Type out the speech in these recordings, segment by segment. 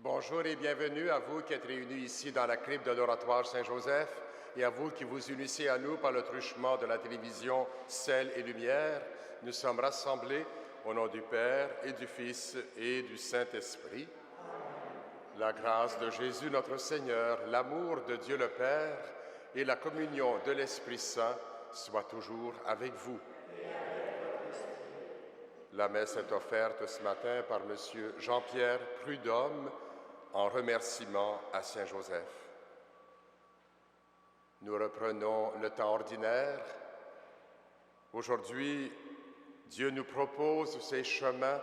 Bonjour et bienvenue à vous qui êtes réunis ici dans la crypte de l'Oratoire Saint-Joseph et à vous qui vous unissez à nous par le truchement de la télévision Sel et Lumière. Nous sommes rassemblés au nom du Père et du Fils et du Saint-Esprit. La grâce de Jésus notre Seigneur, l'amour de Dieu le Père et la communion de l'Esprit Saint soient toujours avec vous. La messe est offerte ce matin par M. Jean-Pierre Prudhomme en remerciement à Saint-Joseph. Nous reprenons le temps ordinaire. Aujourd'hui, Dieu nous propose ces chemins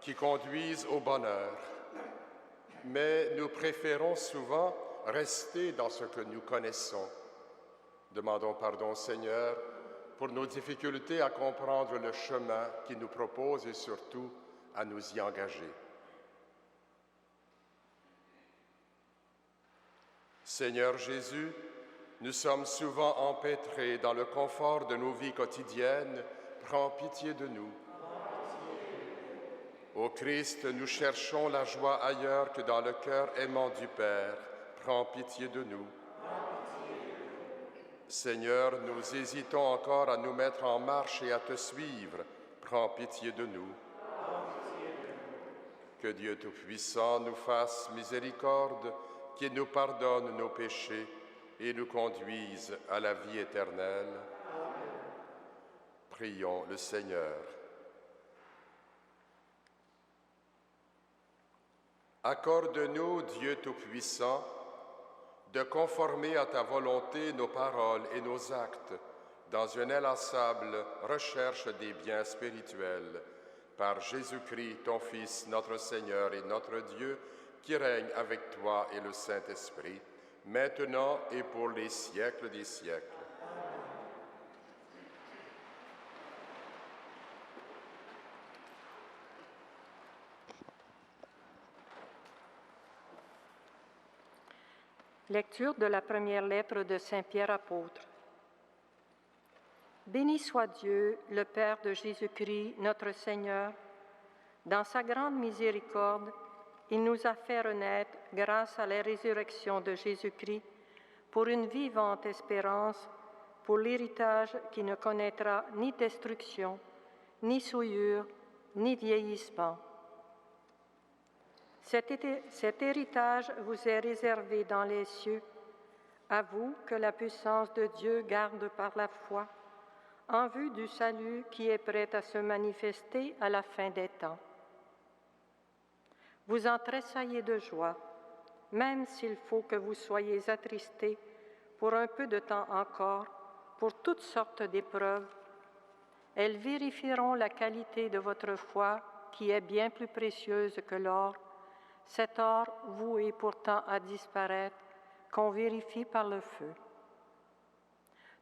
qui conduisent au bonheur. Mais nous préférons souvent rester dans ce que nous connaissons. Demandons pardon au Seigneur pour nos difficultés à comprendre le chemin qu'il nous propose et surtout à nous y engager. Seigneur Jésus, nous sommes souvent empêtrés dans le confort de nos vies quotidiennes. Prends pitié de nous. Ô Christ, nous cherchons la joie ailleurs que dans le cœur aimant du Père. Prends pitié de nous. Seigneur, nous hésitons encore à nous mettre en marche et à te suivre. Prends pitié de nous. Que Dieu Tout-Puissant nous fasse miséricorde, qu'il nous pardonne nos péchés et nous conduise à la vie éternelle. Amen. Prions le Seigneur. Accorde-nous, Dieu Tout-Puissant, de conformer à ta volonté nos paroles et nos actes dans une inlassable recherche des biens spirituels. Par Jésus-Christ, ton Fils, notre Seigneur et notre Dieu, qui règne avec toi et le Saint-Esprit, maintenant et pour les siècles des siècles. Lecture de la première lettre de Saint Pierre apôtre. Béni soit Dieu, le Père de Jésus-Christ, notre Seigneur. Dans sa grande miséricorde, il nous a fait renaître, grâce à la résurrection de Jésus-Christ, pour une vivante espérance, pour l'héritage qui ne connaîtra ni destruction, ni souillure, ni vieillissement. Cet héritage vous est réservé dans les cieux, à vous que la puissance de Dieu garde par la foi, en vue du salut qui est prêt à se manifester à la fin des temps. Vous en tressaillez de joie, même s'il faut que vous soyez attristés pour un peu de temps encore, pour toutes sortes d'épreuves. Elles vérifieront la qualité de votre foi, qui est bien plus précieuse que l'or, cet or voué pourtant à disparaître, qu'on vérifie par le feu.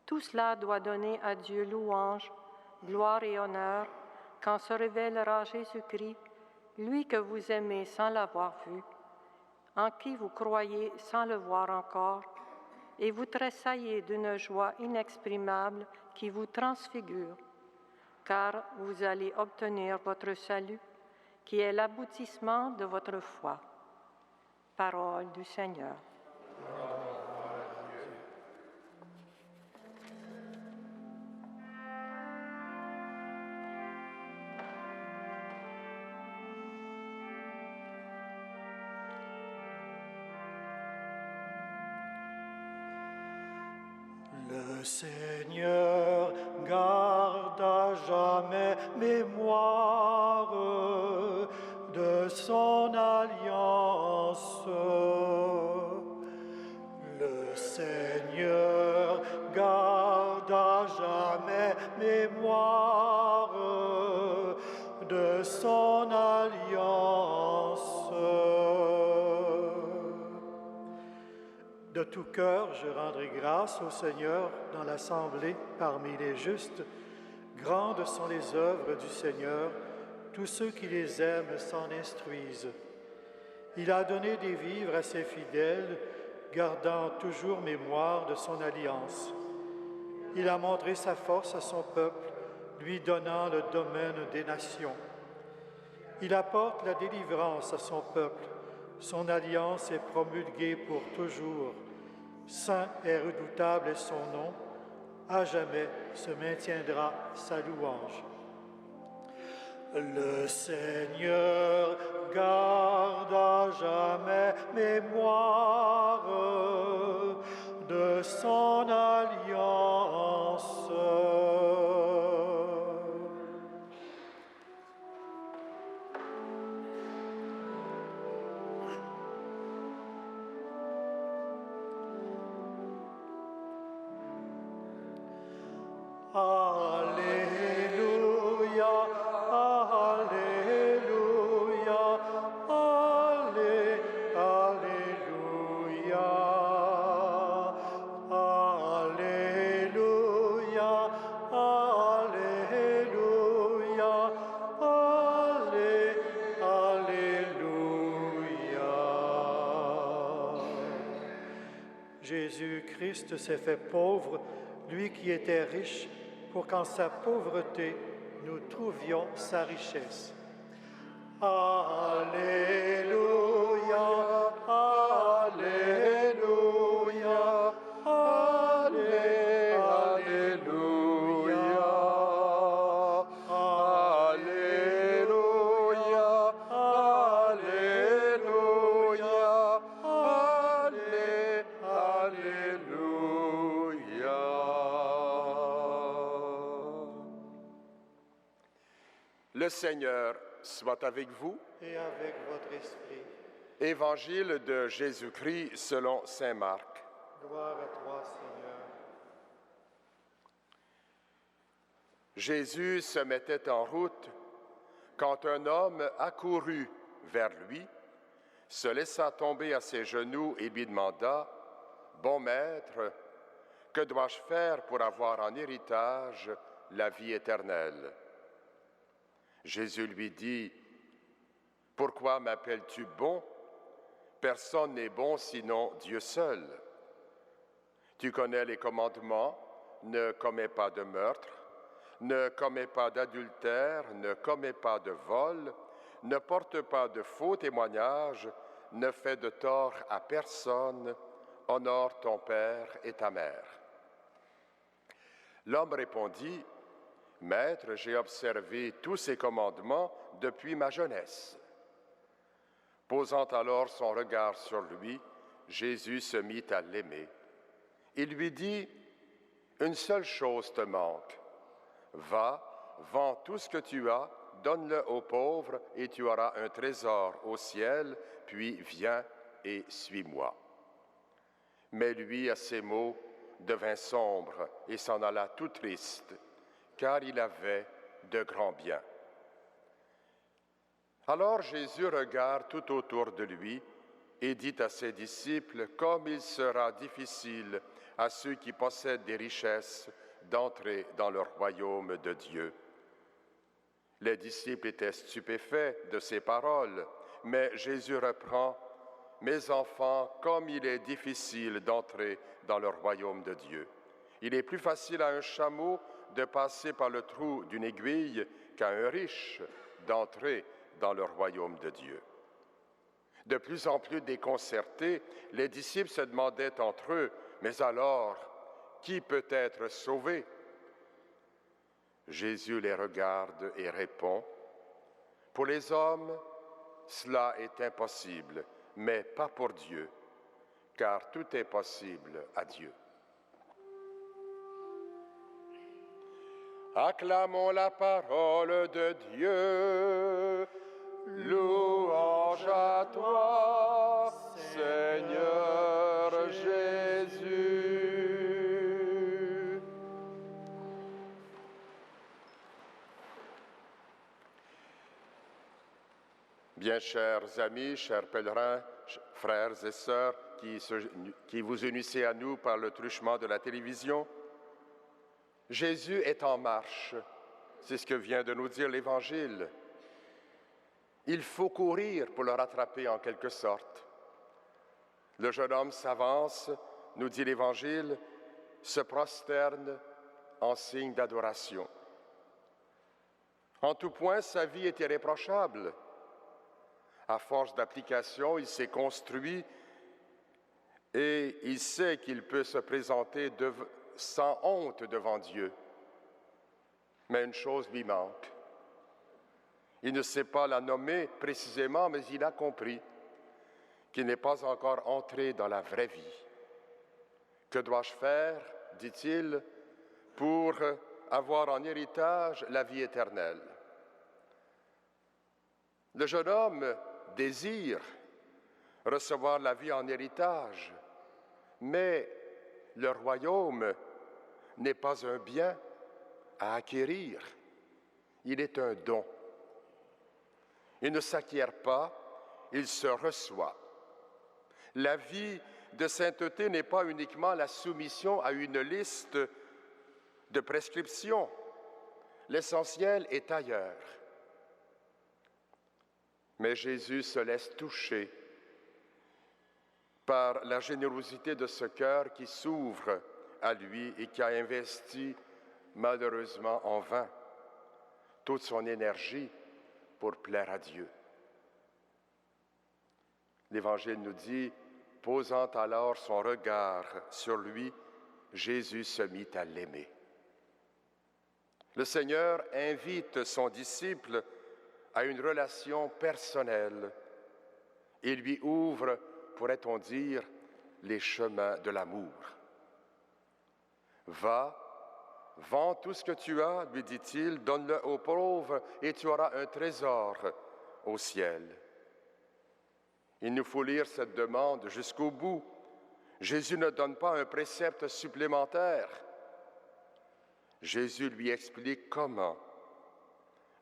Tout cela doit donner à Dieu louange, gloire et honneur, quand se révélera Jésus-Christ, lui que vous aimez sans l'avoir vu, en qui vous croyez sans le voir encore, et vous tressaillez d'une joie inexprimable qui vous transfigure, car vous allez obtenir votre salut, qui est l'aboutissement de votre foi. Parole du Seigneur. Le Seigneur garde à jamais mémoire de son alliance. Le Seigneur garde à jamais mémoire de son alliance. De tout cœur, je rendrai grâce au Seigneur dans l'assemblée parmi les justes. Grandes sont les œuvres du Seigneur, tous ceux qui les aiment s'en instruisent. Il a donné des vivres à ses fidèles, gardant toujours mémoire de son alliance. Il a montré sa force à son peuple, lui donnant le domaine des nations. Il apporte la délivrance à son peuple, Son alliance est promulguée pour toujours. Saint et redoutable est son nom. À jamais se maintiendra sa louange. Le Seigneur garde à jamais mémoire de son alliance. Alléluia, Alléluia, Alléluia, Alléluia, Alléluia, Alléluia. Jésus-Christ s'est fait pauvre, lui qui était riche, pour qu'en sa pauvreté, nous trouvions sa richesse. Alléluia, Alléluia, Alléluia, Alléluia, Alléluia. Le Seigneur soit avec vous. Et avec votre esprit. Évangile de Jésus-Christ selon saint Marc. Gloire à toi, Seigneur. Jésus se mettait en route quand un homme accourut vers lui, se laissa tomber à ses genoux et lui demanda « Bon maître, que dois-je faire pour avoir en héritage la vie éternelle ?» Jésus lui dit « Pourquoi m'appelles-tu bon? Personne n'est bon sinon Dieu seul. Tu connais les commandements, ne commets pas de meurtre, ne commets pas d'adultère, ne commets pas de vol, ne porte pas de faux témoignages, ne fais de tort à personne, honore ton père et ta mère. » L'homme répondit, « Maître, j'ai observé tous ces commandements depuis ma jeunesse. » Posant alors son regard sur lui, Jésus se mit à l'aimer. Il lui dit, « Une seule chose te manque. Va, vends tout ce que tu as, donne-le aux pauvres et tu auras un trésor au ciel, puis viens et suis-moi. » Mais lui, à ces mots, devint sombre et s'en alla tout triste, car il avait de grands biens. Alors Jésus regarde tout autour de lui et dit à ses disciples, « Comme il sera difficile à ceux qui possèdent des richesses d'entrer dans le royaume de Dieu. » Les disciples étaient stupéfaits de ces paroles, mais Jésus reprend, « Mes enfants, comme il est difficile d'entrer dans le royaume de Dieu. Il est plus facile à un chameau de passer par le trou d'une aiguille qu'à un riche d'entrer dans le royaume de Dieu. » De plus en plus déconcertés, les disciples se demandaient entre eux, « Mais alors, qui peut être sauvé? » Jésus les regarde et répond, « Pour les hommes, cela est impossible, mais pas pour Dieu, car tout est possible à Dieu. » Acclamons la parole de Dieu. Louange à toi, Seigneur Jésus. Bien chers amis, chers pèlerins, frères et sœurs qui vous unissez à nous par le truchement de la télévision, Jésus est en marche, c'est ce que vient de nous dire l'Évangile. Il faut courir pour le rattraper en quelque sorte. Le jeune homme s'avance, nous dit l'Évangile, se prosterne en signe d'adoration. En tout point, sa vie est irréprochable. À force d'application, il s'est construit et il sait qu'il peut se présenter sans honte devant Dieu. Mais une chose lui manque. Il ne sait pas la nommer précisément, mais il a compris qu'il n'est pas encore entré dans la vraie vie. Que dois-je faire, dit-il, pour avoir en héritage la vie éternelle? Le jeune homme désire recevoir la vie en héritage, mais le royaume n'est pas un bien à acquérir, il est un don. Il ne s'acquiert pas, il se reçoit. La vie de sainteté n'est pas uniquement la soumission à une liste de prescriptions. L'essentiel est ailleurs. Mais Jésus se laisse toucher par la générosité de ce cœur qui s'ouvre à lui et qui a investi, malheureusement en vain, toute son énergie pour plaire à Dieu. L'Évangile nous dit, posant alors son regard sur lui, Jésus se mit à l'aimer. Le Seigneur invite son disciple à une relation personnelle et lui ouvre, pourrait-on dire, les chemins de l'amour. Va, vends tout ce que tu as, lui dit-il, donne-le aux pauvres et tu auras un trésor au ciel. Il nous faut lire cette demande jusqu'au bout. Jésus ne donne pas un précepte supplémentaire. Jésus lui explique comment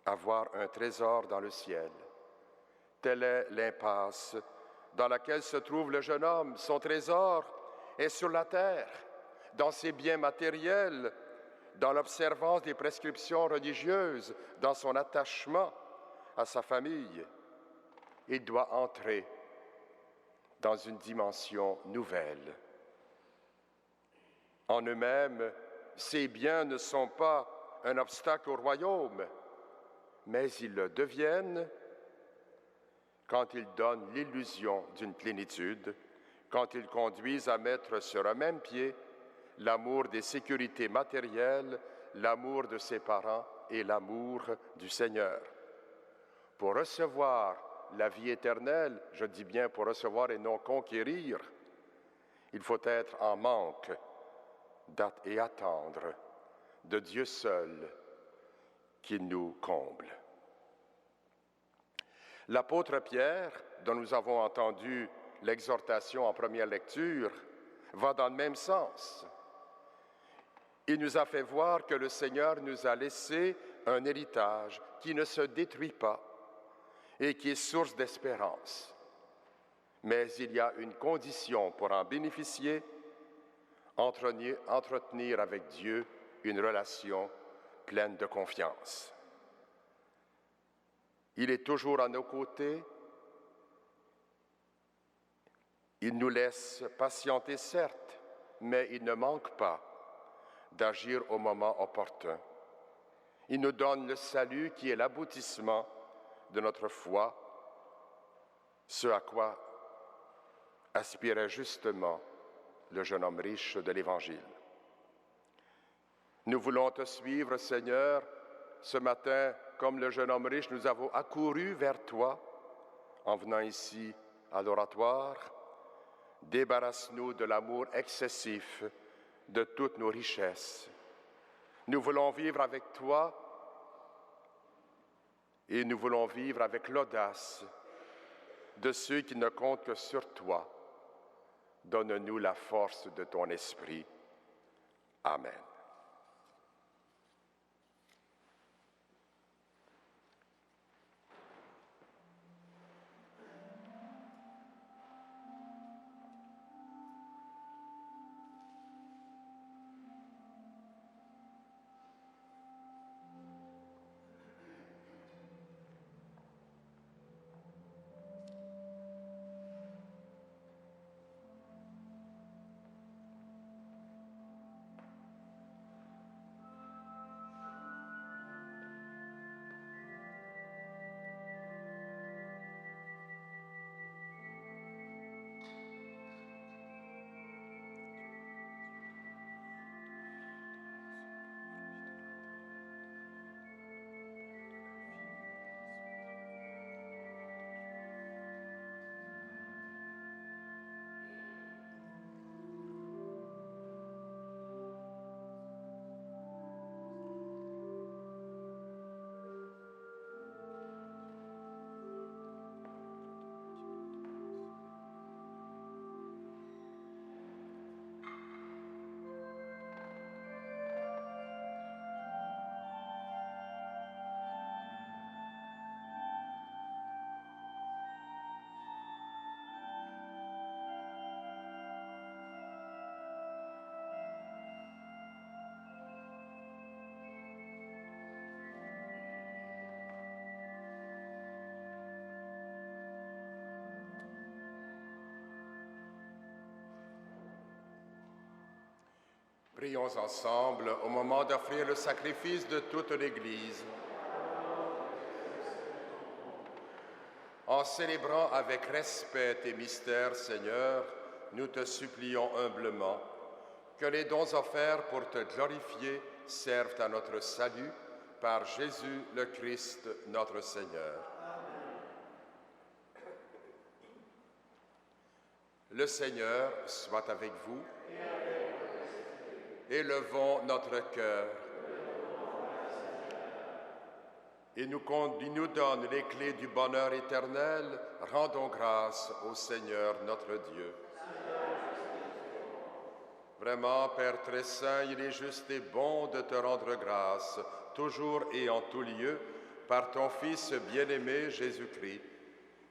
avoir un trésor dans le ciel. Telle est l'impasse dans laquelle se trouve le jeune homme. Son trésor est sur la terre, dans ses biens matériels, dans l'observance des prescriptions religieuses, dans son attachement à sa famille. Il doit entrer dans une dimension nouvelle. En eux-mêmes, ces biens ne sont pas un obstacle au royaume, mais ils le deviennent quand ils donnent l'illusion d'une plénitude, quand ils conduisent à mettre sur un même pied l'amour des sécurités matérielles, l'amour de ses parents et l'amour du Seigneur. Pour recevoir la vie éternelle, je dis bien pour recevoir et non conquérir, il faut être en manque et attendre de Dieu seul qu'il nous comble. L'apôtre Pierre, dont nous avons entendu l'exhortation en première lecture, va dans le même sens. Il nous a fait voir que le Seigneur nous a laissé un héritage qui ne se détruit pas et qui est source d'espérance. Mais il y a une condition pour en bénéficier, entretenir avec Dieu une relation pleine de confiance. Il est toujours à nos côtés. Il nous laisse patienter, certes, mais il ne manque pas d'agir au moment opportun. Il nous donne le salut qui est l'aboutissement de notre foi, ce à quoi aspirait justement le jeune homme riche de l'Évangile. Nous voulons te suivre, Seigneur. Ce matin, comme le jeune homme riche, nous avons accouru vers toi en venant ici à l'oratoire. Débarrasse-nous de l'amour excessif de toutes nos richesses. Nous voulons vivre avec toi et nous voulons vivre avec l'audace de ceux qui ne comptent que sur toi. Donne-nous la force de ton esprit. Amen. Prions ensemble au moment d'offrir le sacrifice de toute l'Église. En célébrant avec respect tes mystères, Seigneur, nous te supplions humblement que les dons offerts pour te glorifier servent à notre salut par Jésus le Christ, notre Seigneur. Le Seigneur soit avec vous. Élevons notre cœur. Il nous donne les clés du bonheur éternel. Rendons grâce au Seigneur notre Dieu. Vraiment, Père très saint, il est juste et bon de te rendre grâce, toujours et en tout lieu, par ton Fils bien-aimé Jésus-Christ,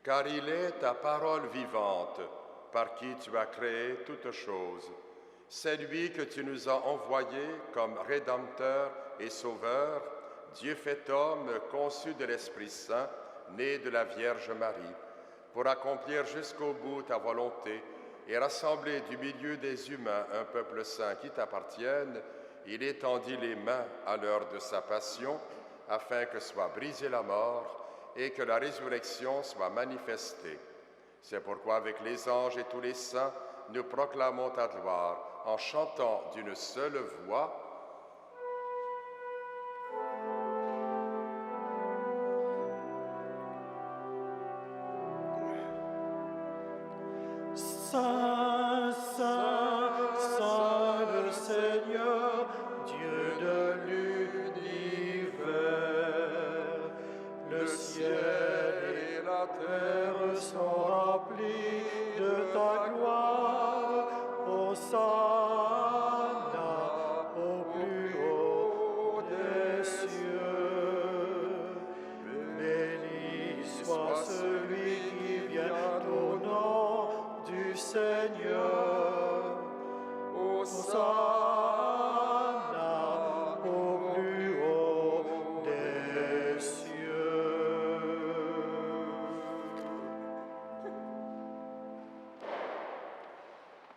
car il est ta parole vivante, par qui tu as créé toutes choses. C'est lui que tu nous as envoyé comme Rédempteur et Sauveur, Dieu fait homme, conçu de l'Esprit Saint, né de la Vierge Marie, pour accomplir jusqu'au bout ta volonté et rassembler du milieu des humains un peuple saint qui t'appartienne. Il étendit les mains à l'heure de sa passion, afin que soit brisée la mort et que la résurrection soit manifestée. C'est pourquoi avec les anges et tous les saints, nous proclamons ta gloire en chantant d'une seule voix. Saint, Saint, Saint le Seigneur, Dieu de l'univers, le ciel et la terre sont remplis de ta gloire. Hosanna au plus haut des cieux. Béni soit celui qui vient au nom du Seigneur. Hosanna au plus haut des cieux.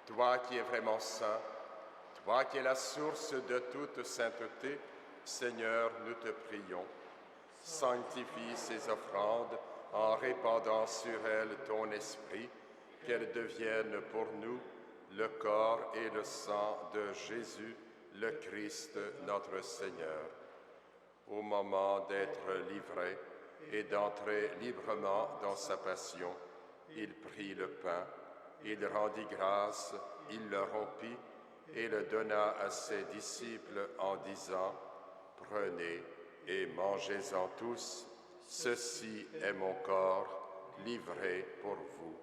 Toi qui es vraiment saint, toi qui es la source de toute sainteté, Seigneur, nous te prions. Sanctifie ces offrandes en répandant sur elles ton esprit, qu'elles deviennent pour nous le corps et le sang de Jésus, le Christ, notre Seigneur. Au moment d'être livré et d'entrer librement dans sa passion, il prit le pain, il rendit grâce, il le rompit et le donna à ses disciples en disant : « Prenez et mangez-en tous, ceci est mon corps livré pour vous. »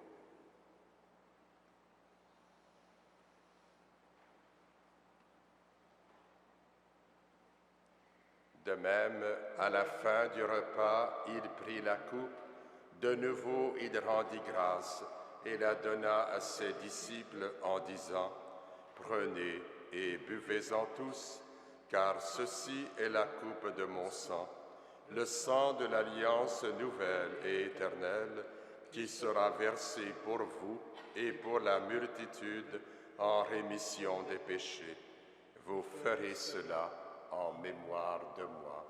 De même, à la fin du repas, il prit la coupe. De nouveau, il rendit grâce et la donna à ses disciples en disant : « Prenez et buvez-en tous, car ceci est la coupe de mon sang, le sang de l'alliance nouvelle et éternelle, qui sera versé pour vous et pour la multitude en rémission des péchés. Vous ferez cela en mémoire de moi. »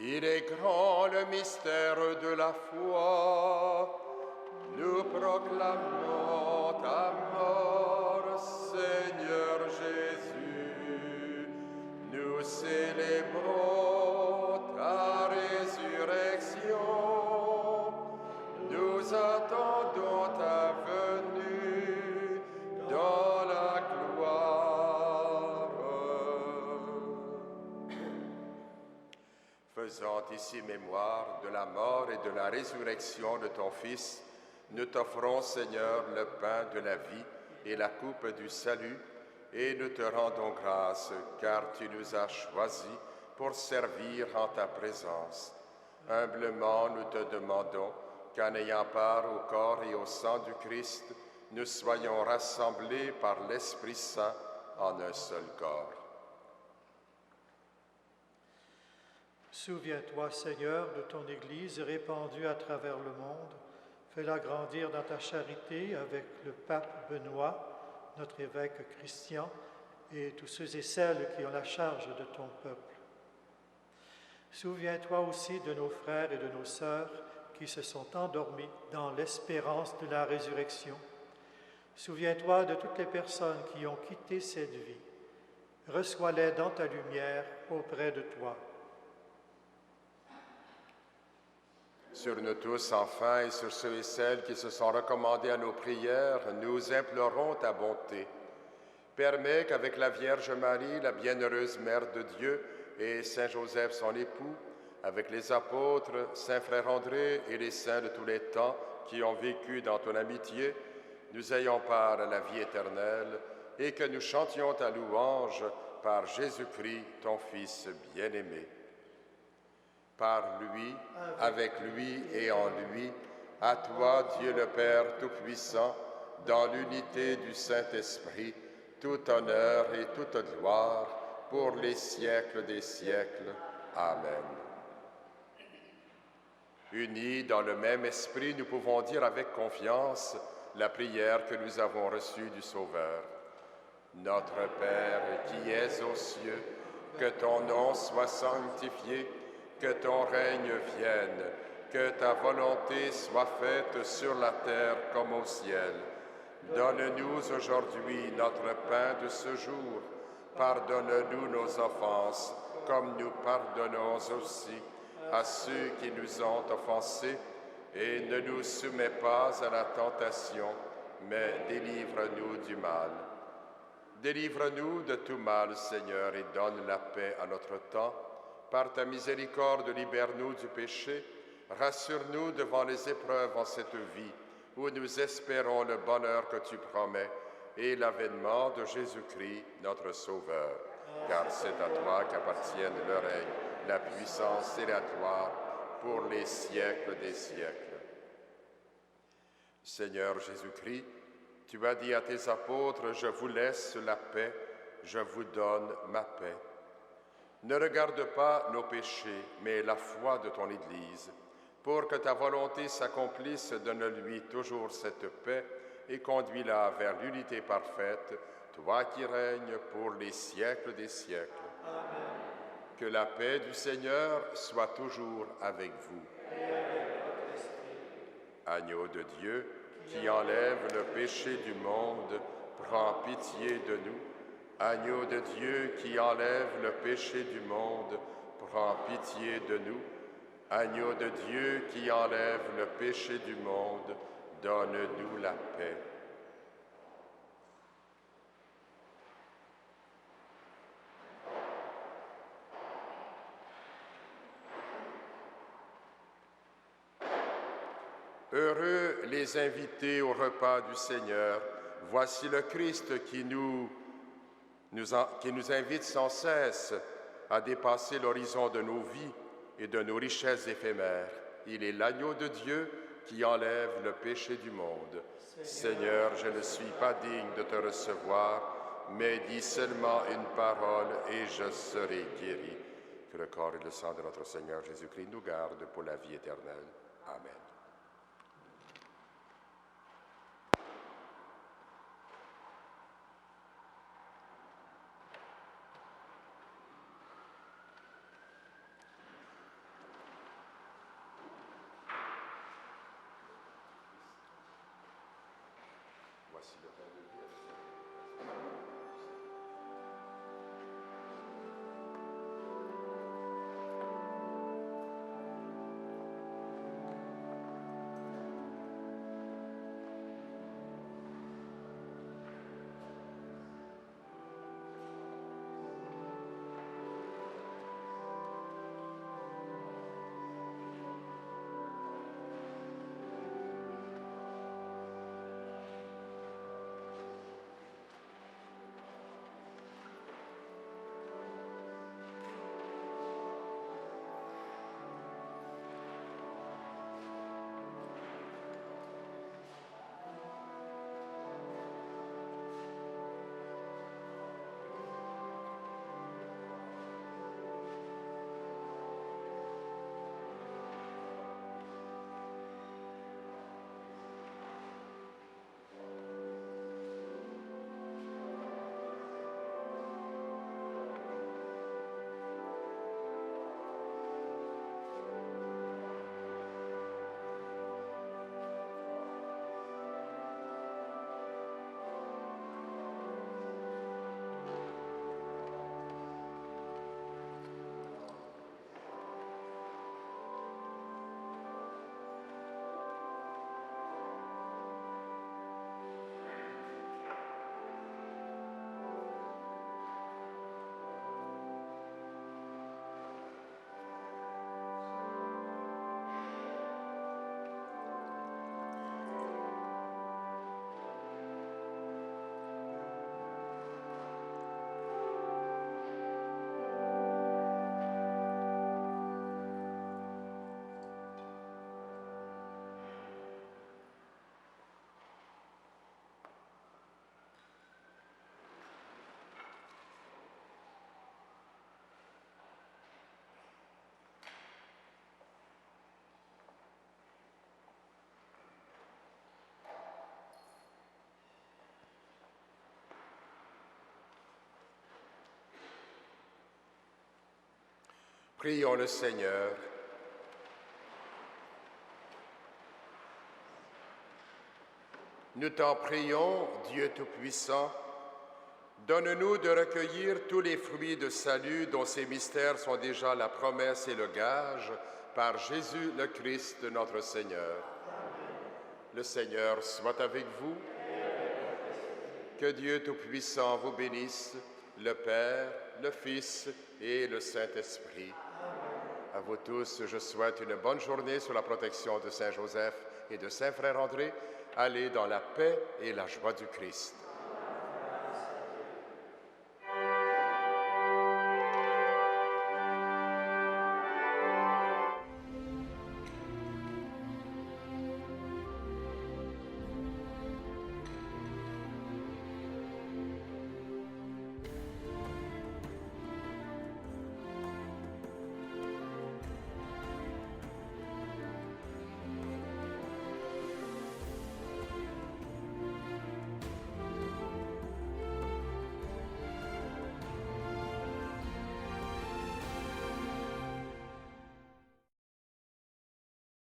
Il est grand le mystère de la foi. Nous proclamons ta mort, Seigneur Jésus. Nous célébrons ta résurrection. Nous attendons ta venue dans la gloire. Faisant ici mémoire de la mort et de la résurrection de ton Fils, nous t'offrons, Seigneur, le pain de la vie et la coupe du salut, et nous te rendons grâce, car tu nous as choisis pour servir en ta présence. Humblement, nous te demandons qu'en ayant part au corps et au sang du Christ, nous soyons rassemblés par l'Esprit Saint en un seul corps. Souviens-toi, Seigneur, de ton Église répandue à travers le monde. Fais-la grandir dans ta charité avec le pape Benoît, notre évêque Christian, et tous ceux et celles qui ont la charge de ton peuple. Souviens-toi aussi de nos frères et de nos sœurs qui se sont endormis dans l'espérance de la résurrection. Souviens-toi de toutes les personnes qui ont quitté cette vie. Reçois-les dans ta lumière auprès de toi. Sur nous tous, enfin, et sur ceux et celles qui se sont recommandés à nos prières, nous implorons ta bonté. Permets qu'avec la Vierge Marie, la bienheureuse Mère de Dieu, et Saint Joseph, son époux, avec les apôtres, Saint Frère André et les saints de tous les temps qui ont vécu dans ton amitié, nous ayons part à la vie éternelle et que nous chantions ta louange par Jésus-Christ, ton Fils bien-aimé. Par lui, avec lui et en lui, à toi, Dieu le Père Tout-Puissant, dans l'unité du Saint-Esprit, tout honneur et toute gloire pour les siècles des siècles. Amen. Unis dans le même esprit, nous pouvons dire avec confiance la prière que nous avons reçue du Sauveur. Notre Père qui es aux cieux, que ton nom soit sanctifié, que ton règne vienne, que ta volonté soit faite sur la terre comme au ciel. Donne-nous aujourd'hui notre pain de ce jour. Pardonne-nous nos offenses, comme nous pardonnons aussi à ceux qui nous ont offensés, et ne nous soumets pas à la tentation, mais délivre-nous du mal. Délivre-nous de tout mal, Seigneur, et donne la paix à notre temps. Par ta miséricorde, libère-nous du péché. Rassure-nous devant les épreuves en cette vie, où nous espérons le bonheur que tu promets et l'avènement de Jésus-Christ, notre Sauveur. Car c'est à toi qu'appartiennent le règne, la puissance et la gloire pour les siècles des siècles. Seigneur Jésus-Christ, tu as dit à tes apôtres, « Je vous laisse la paix, je vous donne ma paix. » Ne regarde pas nos péchés, mais la foi de ton Église. Pour que ta volonté s'accomplisse, donne-lui toujours cette paix et conduis-la vers l'unité parfaite, toi qui règnes pour les siècles des siècles. Amen. Que la paix du Seigneur soit toujours avec vous. Et avec votre esprit. Agneau de Dieu, qui enlève le péché du monde, prends pitié de nous. Agneau de Dieu, qui enlève le péché du monde, prends pitié de nous. Agneau de Dieu qui enlève le péché du monde, donne-nous la paix. Heureux les invités au repas du Seigneur. Voici le Christ qui nous invite sans cesse à dépasser l'horizon de nos vies et de nos richesses éphémères. Il est l'agneau de Dieu qui enlève le péché du monde. Seigneur, je ne suis pas digne de te recevoir, mais dis seulement une parole et je serai guéri. Que le corps et le sang de notre Seigneur Jésus-Christ nous gardent pour la vie éternelle. Amen. Voici le pain de vie. Prions le Seigneur. Nous t'en prions, Dieu Tout-Puissant, donne-nous de recueillir tous les fruits de salut dont ces mystères sont déjà la promesse et le gage, par Jésus le Christ, notre Seigneur. Le Seigneur soit avec vous. Que Dieu Tout-Puissant vous bénisse, le Père, le Fils et le Saint-Esprit. À vous tous, je souhaite une bonne journée sous la protection de Saint Joseph et de Saint Frère André. Allez dans la paix et la joie du Christ.